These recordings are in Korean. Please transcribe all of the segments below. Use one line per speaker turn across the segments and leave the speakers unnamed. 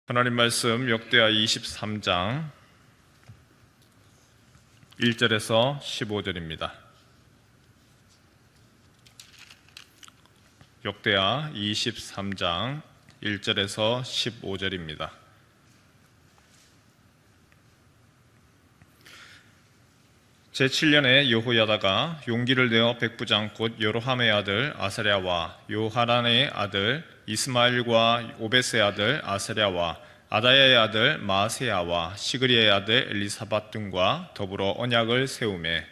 하나님 말씀 역대하 23장 1절에서 15절입니다. 역대하 23장 1절에서 15절입니다. 제7년에 여호야다가 용기를 내어 백부장 곧 여로함의 아들 아사랴와 요하란의 아들 이스마엘과 오벳의 아들 아사랴와 아다야의 아들 마아세야와 시그리의 아들 엘리사밧 등과 더불어 언약을 세우매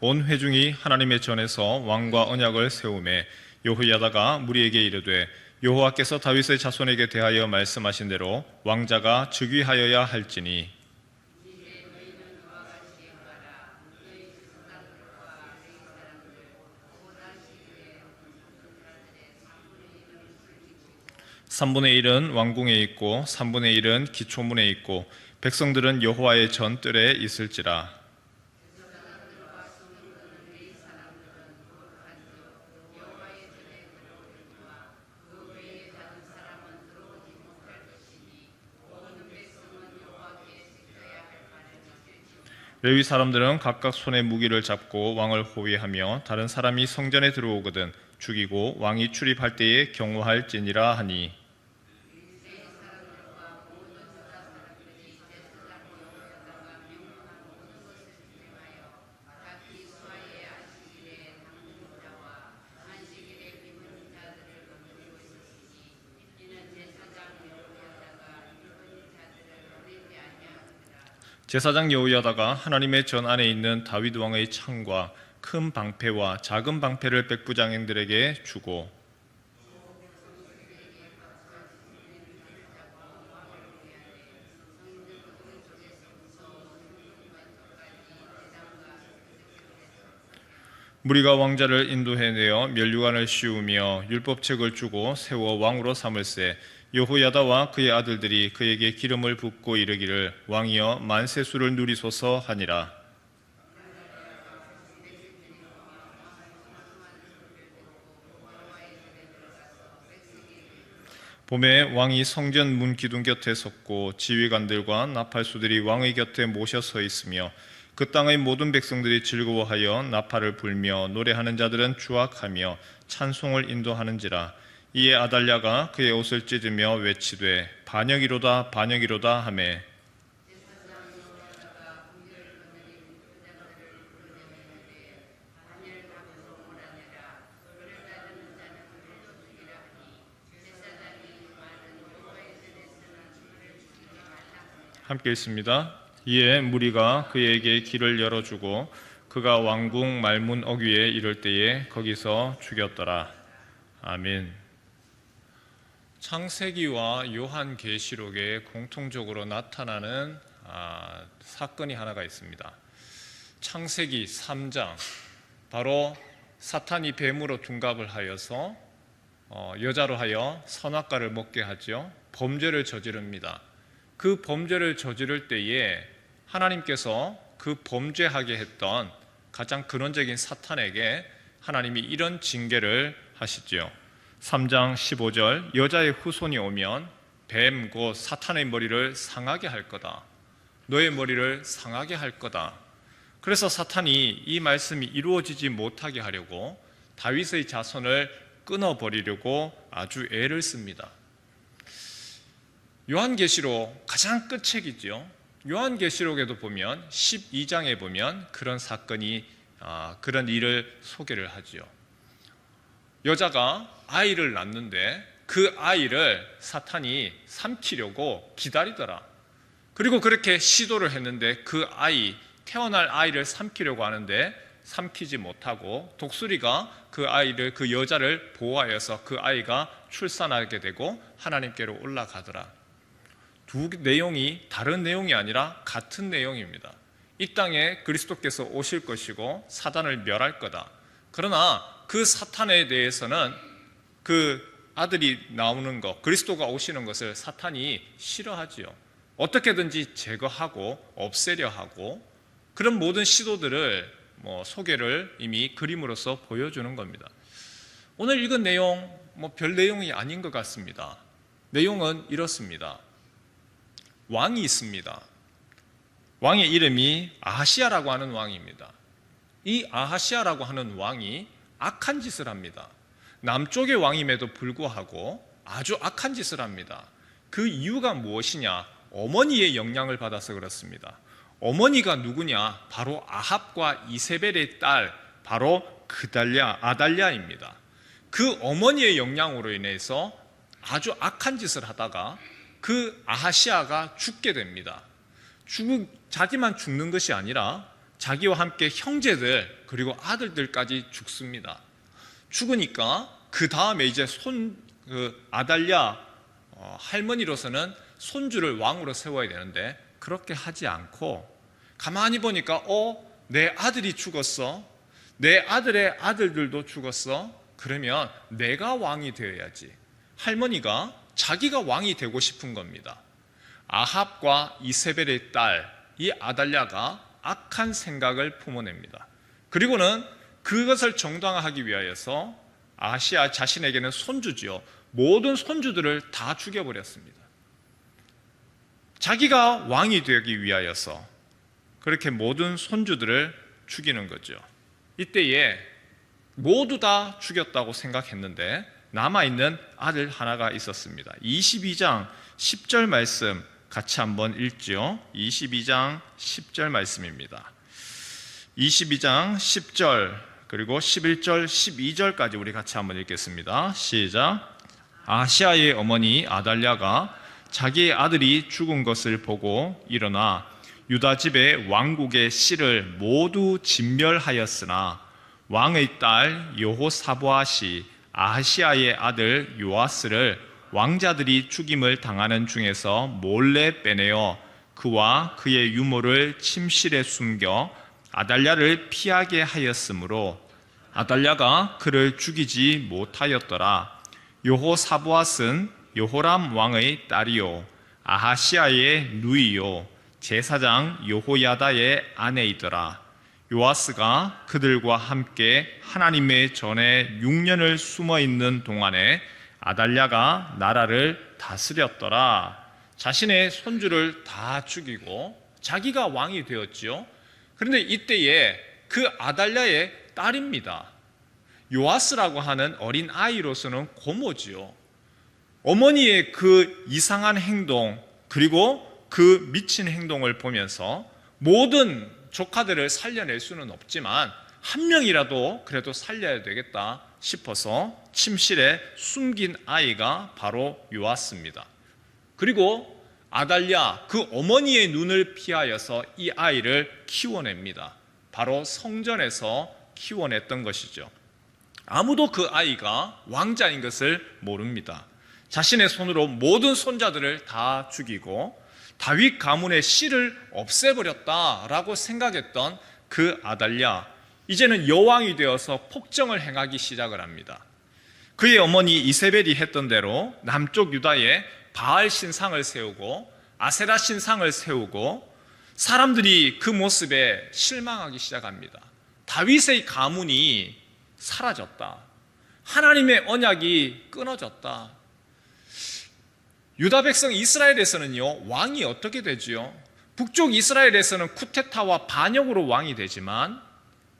온 회중이 하나님의 전에서 왕과 언약을 세우매 여호야다가 무리에게 이르되 여호와께서 다윗의 자손에게 대하여 말씀하신 대로 왕자가 즉위하여야 할지니 삼분의 1은 왕궁에 있고 3분의 1은 기초문에 있고 백성들은 여호와의 전뜰에 있을지라. 레위 사람들은 각각 손에 무기를 잡고 왕을 호위하며 다른 사람이 성전에 들어오거든 죽이고 왕이 출입할 때에 경호할지니라 하니 제사장 여호야다가 하나님의 전 안에 있는 다윗 왕의 창과 큰 방패와 작은 방패를 백부장들에게 주고 무리가 왕자를 인도해내어 면류관을 씌우며 율법책을 주고 세워 왕으로 삼을세 여호야다와 그의 아들들이 그에게 기름을 붓고 이르기를 왕이여 만세수를 누리소서 하니라. 봄에 왕이 성전 문 기둥 곁에 섰고 지휘관들과 나팔수들이 왕의 곁에 모셔 서 있으며 그 땅의 모든 백성들이 즐거워하여 나팔을 불며 노래하는 자들은 주악하며 찬송을 인도하는지라. 이에 아달랴가 그의 옷을 찢으며 외치되 반역이로다 반역이로다 하매 함께 있습니다. 이에 무리가 그에게 길을 열어주고 그가 왕궁 말문 어귀에 이를 때에 거기서 죽였더라. 아멘. 창세기와 요한계시록에 공통적으로 나타나는 사건이 하나가 있습니다. 창세기 3장, 바로 사탄이 뱀으로 둔갑을 하여서 여자로 하여 선악과를 먹게 하죠. 범죄를 저지릅니다. 그 범죄를 저지를 때에 하나님께서 그 범죄하게 했던 가장 근원적인 사탄에게 하나님이 이런 징계를 하시죠. 3장 15절 여자의 후손이 오면 뱀 곧 사탄의 머리를 상하게 할 거다. 너의 머리를 상하게 할 거다. 그래서 사탄이 이 말씀이 이루어지지 못하게 하려고 다윗의 자손을 끊어버리려고 아주 애를 씁니다. 요한계시록 가장 끝책이죠. 요한계시록에도 보면 12장에 보면 그런 사건이 그런 일을 소개를 하죠. 여자가 아이를 낳는데 그 아이를 사탄이 삼키려고 기다리더라. 그리고 그렇게 시도를 했는데 그 아이, 태어날 아이를 삼키려고 하는데 삼키지 못하고 독수리가 그 아이를, 그 여자를 보호하여서 그 아이가 출산하게 되고 하나님께로 올라가더라. 두 내용이 다른 내용이 아니라 같은 내용입니다. 이 땅에 그리스도께서 오실 것이고 사단을 멸할 거다. 그러나 그 사탄에 대해서는 그 아들이 나오는 것, 그리스도가 오시는 것을 사탄이 싫어하지요. 어떻게든지 제거하고 없애려 하고 그런 모든 시도들을 소개를 이미 그림으로써 보여주는 겁니다. 오늘 읽은 내용 별 내용이 아닌 것 같습니다. 내용은 이렇습니다. 왕이 있습니다. 왕의 이름이 아하시아라고 하는 왕입니다. 이 아하시아라고 하는 왕이 악한 짓을 합니다. 남쪽의 왕임에도 불구하고 아주 악한 짓을 합니다. 그 이유가 무엇이냐? 어머니의 영향을 받아서 그렇습니다. 어머니가 누구냐? 바로 아합과 이세벨의 딸, 바로 아달랴입니다. 그 어머니의 영향으로 인해서 아주 악한 짓을 하다가 그 아하시아가 죽게 됩니다. 자기만 죽는 것이 아니라 자기와 함께 형제들 그리고 아들들까지 죽습니다. 죽으니까 그 다음에 이제 아달랴 할머니로서는 손주를 왕으로 세워야 되는데 그렇게 하지 않고 가만히 보니까 내 아들이 죽었어. 내 아들의 아들들도 죽었어. 그러면 내가 왕이 되어야지. 할머니가 자기가 왕이 되고 싶은 겁니다. 아합과 이세벨의 딸, 이 아달랴가 악한 생각을 품어냅니다. 그리고는 그것을 정당화하기 위하여서 아하시아 자신에게는 손주지요. 모든 손주들을 다 죽여버렸습니다. 자기가 왕이 되기 위하여서 그렇게 모든 손주들을 죽이는 거죠. 이때에 모두 다 죽였다고 생각했는데 남아있는 아들 하나가 있었습니다. 22장 10절 말씀 같이 한번 읽죠. 22장 10절 말씀입니다. 22장 10절 그리고 11절 12절까지 우리 같이 한번 읽겠습니다. 시작. 아하시아의 어머니 아달랴가 자기의 아들이 죽은 것을 보고 일어나 유다 집의 왕국의 씨를 모두 진멸하였으나 왕의 딸 여호사보앗이 아하시아의 아들 요아스를 왕자들이 죽임을 당하는 중에서 몰래 빼내어 그와 그의 유모를 침실에 숨겨 아달랴를 피하게 하였으므로 아달랴가 그를 죽이지 못하였더라. 여호사보앗은 여호람 왕의 딸이요 아하시아의 누이요 제사장 여호야다의 아내이더라. 요아스가 그들과 함께 하나님의 전에 6년을 숨어있는 동안에 아달랴가 나라를 다스렸더라. 자신의 손주를 다 죽이고 자기가 왕이 되었지요. 그런데 이때에 그 아달랴의 딸입니다. 요아스라고 하는 어린 아이로서는 고모지요. 어머니의 그 이상한 행동 그리고 그 미친 행동을 보면서 모든 조카들을 살려낼 수는 없지만 한 명이라도 그래도 살려야 되겠다 싶어서 침실에 숨긴 아이가 바로 요아스입니다. 그리고 아달랴 그 어머니의 눈을 피하여서 이 아이를 키워냅니다. 바로 성전에서 키워냈던 것이죠. 아무도 그 아이가 왕자인 것을 모릅니다. 자신의 손으로 모든 손자들을 다 죽이고 다윗 가문의 씨를 없애버렸다라고 생각했던 그 아달랴, 이제는 여왕이 되어서 폭정을 행하기 시작을 합니다. 그의 어머니 이세벨이 했던 대로 남쪽 유다에 바알 신상을 세우고 아세라 신상을 세우고 사람들이 그 모습에 실망하기 시작합니다. 다윗의 가문이 사라졌다. 하나님의 언약이 끊어졌다. 유다 백성 이스라엘에서는요, 왕이 어떻게 되지요? 북쪽 이스라엘에서는 쿠데타와 반역으로 왕이 되지만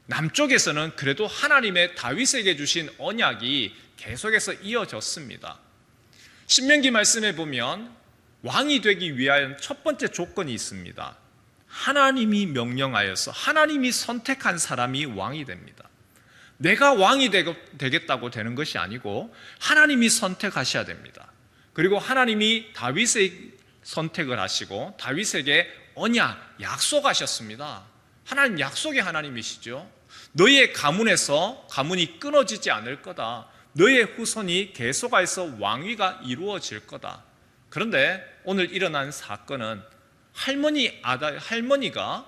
남쪽에서는 그래도 하나님의 다윗에게 주신 언약이 계속해서 이어졌습니다. 신명기 말씀에 보면 왕이 되기 위한 첫 번째 조건이 있습니다. 하나님이 명령하여서 하나님이 선택한 사람이 왕이 됩니다. 내가 왕이 되겠다고 되는 것이 아니고 하나님이 선택하셔야 됩니다. 그리고 하나님이 다윗의 선택을 하시고 다윗에게 언약, 약속하셨습니다. 하나님 약속의 하나님이시죠. 너의 가문에서 가문이 끊어지지 않을 거다. 너의 후손이 계속해서 왕위가 이루어질 거다. 그런데 오늘 일어난 사건은 할머니가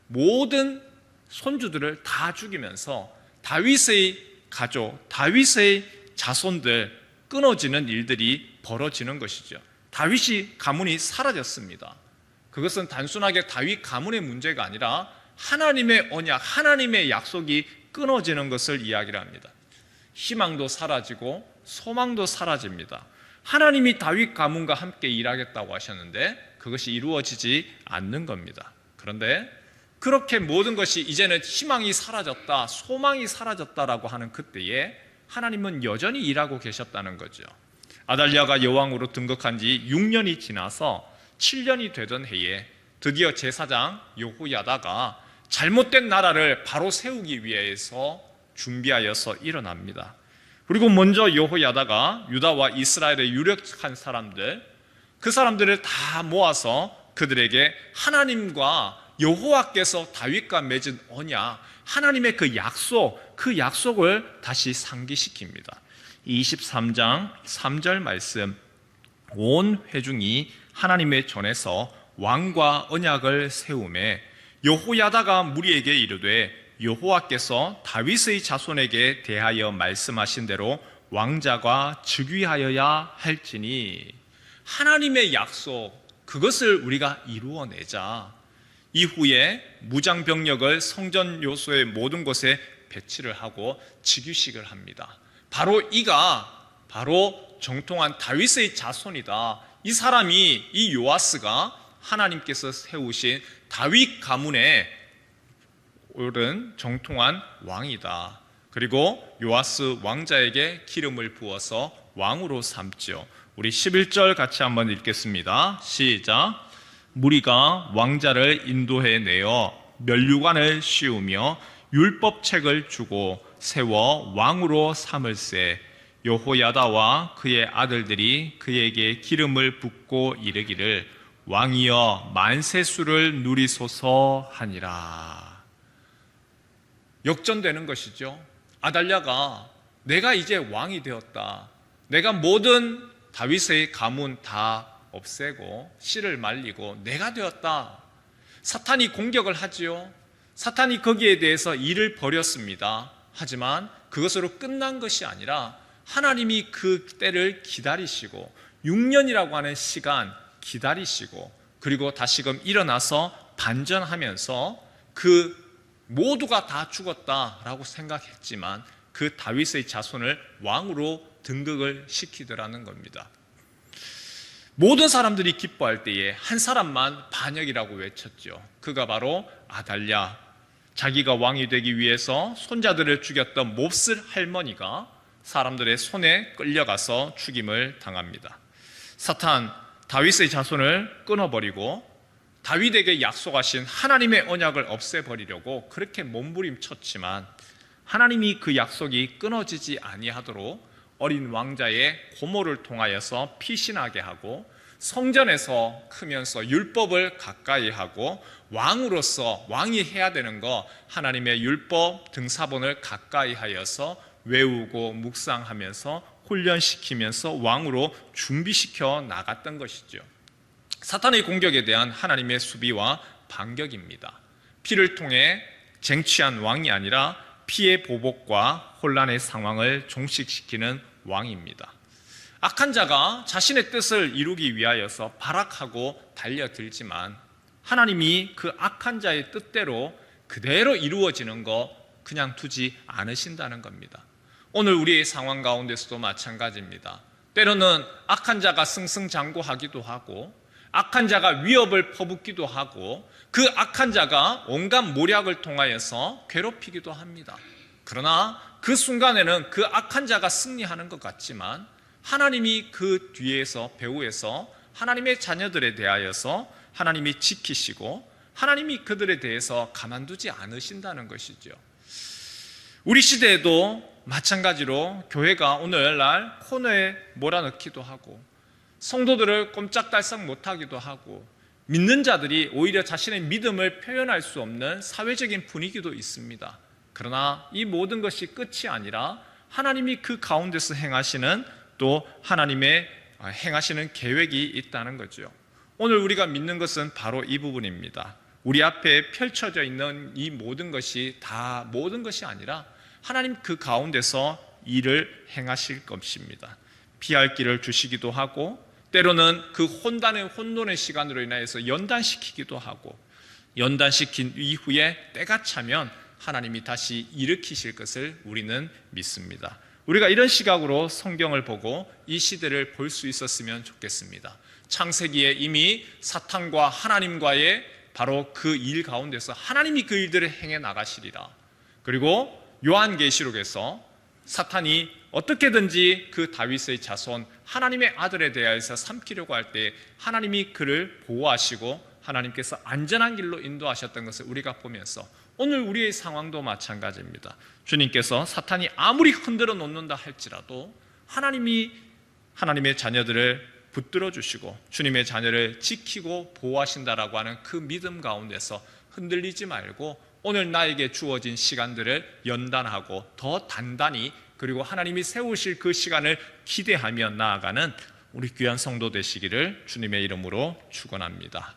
모든 손주들을 다 죽이면서 다윗의 가족, 다윗의 자손들 끊어지는 일들이 벌어지는 것이죠. 다윗이 가문이 사라졌습니다. 그것은 단순하게 다윗 가문의 문제가 아니라 하나님의 언약, 하나님의 약속이 끊어지는 것을 이야기를 합니다. 희망도 사라지고 소망도 사라집니다. 하나님이 다윗 가문과 함께 일하겠다고 하셨는데 그것이 이루어지지 않는 겁니다. 그런데 그렇게 모든 것이 이제는 희망이 사라졌다, 소망이 사라졌다라고 하는 그때에 하나님은 여전히 일하고 계셨다는 거죠. 아달랴가 여왕으로 등극한 지 6년이 지나서 7년이 되던 해에 드디어 제사장 여호야다가 잘못된 나라를 바로 세우기 위해서 준비하여서 일어납니다. 그리고 먼저 여호야다가 유다와 이스라엘의 유력한 사람들, 그 사람들을 다 모아서 그들에게 하나님과 여호와께서 다윗과 맺은 언약, 하나님의 그 약속을 다시 상기시킵니다. 23장 3절 말씀, 온 회중이 하나님의 전에서 왕과 언약을 세우매 여호야다가 무리에게 이르되 여호와께서 다윗의 자손에게 대하여 말씀하신 대로 왕자가 즉위하여야 할지니, 하나님의 약속, 그것을 우리가 이루어내자. 이후에 무장병력을 성전 요소의 모든 곳에 배치를 하고 즉위식을 합니다. 바로 이가 바로 정통한 다윗의 자손이다. 이 사람이, 이 요아스가 하나님께서 세우신 다윗 가문에 옳은 정통한 왕이다. 그리고 요아스 왕자에게 기름을 부어서 왕으로 삼죠. 우리 11절 같이 한번 읽겠습니다. 시작. 무리가 왕자를 인도해 내어 면류관을 씌우며 율법책을 주고 세워 왕으로 삼을세. 여호야다와 그의 아들들이 그에게 기름을 붓고 이르기를 왕이여 만세수를 누리소서 하니라. 역전되는 것이죠. 아달랴가 내가 이제 왕이 되었다. 내가 모든 다윗의 가문 다 없애고 씨를 말리고 내가 되었다. 사탄이 공격을 하지요. 사탄이 거기에 대해서 일을 벌였습니다. 하지만 그것으로 끝난 것이 아니라 하나님이 그 때를 기다리시고 6년이라고 하는 시간 기다리시고 그리고 다시금 일어나서 반전하면서 그 모두가 다 죽었다라고 생각했지만 그 다윗의 자손을 왕으로 등극을 시키더라는 겁니다. 모든 사람들이 기뻐할 때에 한 사람만 반역이라고 외쳤죠. 그가 바로 아달랴. 자기가 왕이 되기 위해서 손자들을 죽였던 몹쓸 할머니가 사람들의 손에 끌려가서 죽임을 당합니다. 사탄, 다윗의 자손을 끊어버리고 다윗에게 약속하신 하나님의 언약을 없애버리려고 그렇게 몸부림쳤지만 하나님이 그 약속이 끊어지지 아니하도록 어린 왕자의 고모를 통하여서 피신하게 하고 성전에서 크면서 율법을 가까이 하고 왕으로서 왕이 해야 되는 거 하나님의 율법 등사본을 가까이 하여서 외우고 묵상하면서 훈련시키면서 왕으로 준비시켜 나갔던 것이죠. 사탄의 공격에 대한 하나님의 수비와 반격입니다. 피를 통해 쟁취한 왕이 아니라 피의 보복과 혼란의 상황을 종식시키는 왕입니다. 악한 자가 자신의 뜻을 이루기 위하여서 발악하고 달려들지만 하나님이 그 악한 자의 뜻대로 그대로 이루어지는 거 그냥 두지 않으신다는 겁니다. 오늘 우리의 상황 가운데서도 마찬가지입니다. 때로는 악한 자가 승승장구하기도 하고 악한 자가 위협을 퍼붓기도 하고 그 악한 자가 온갖 모략을 통하여서 괴롭히기도 합니다. 그러나 그 순간에는 그 악한 자가 승리하는 것 같지만 하나님이 그 뒤에서 배후에서 하나님의 자녀들에 대하여서 하나님이 지키시고 하나님이 그들에 대해서 가만두지 않으신다는 것이죠. 우리 시대에도 마찬가지로 교회가 오늘날 코너에 몰아넣기도 하고 성도들을 꼼짝달싹 못하기도 하고 믿는 자들이 오히려 자신의 믿음을 표현할 수 없는 사회적인 분위기도 있습니다. 그러나 이 모든 것이 끝이 아니라 하나님이 그 가운데서 행하시는 또 하나님의 행하시는 계획이 있다는 거죠. 오늘 우리가 믿는 것은 바로 이 부분입니다. 우리 앞에 펼쳐져 있는 이 모든 것이 다 모든 것이 아니라 하나님 그 가운데서 일을 행하실 것입니다. 피할 길을 주시기도 하고 때로는 그 혼돈의 시간으로 인하여서 연단시키기도 하고 연단시킨 이후에 때가 차면 하나님이 다시 일으키실 것을 우리는 믿습니다. 우리가 이런 시각으로 성경을 보고 이 시대를 볼 수 있었으면 좋겠습니다. 창세기에 이미 사탄과 하나님과의 바로 그 일 가운데서 하나님이 그 일들을 행해 나가시리라. 그리고 요한계시록에서 사탄이 어떻게든지 그 다윗의 자손 하나님의 아들에 대하여서 삼키려고 할 때 하나님이 그를 보호하시고 하나님께서 안전한 길로 인도하셨던 것을 우리가 보면서 오늘 우리의 상황도 마찬가지입니다. 주님께서 사탄이 아무리 흔들어 놓는다 할지라도 하나님이 하나님의 자녀들을 붙들어 주시고 주님의 자녀를 지키고 보호하신다라고 하는 그 믿음 가운데서 흔들리지 말고 오늘 나에게 주어진 시간들을 연단하고 더 단단히 그리고 하나님이 세우실 그 시간을 기대하며 나아가는 우리 귀한 성도 되시기를 주님의 이름으로 축원합니다.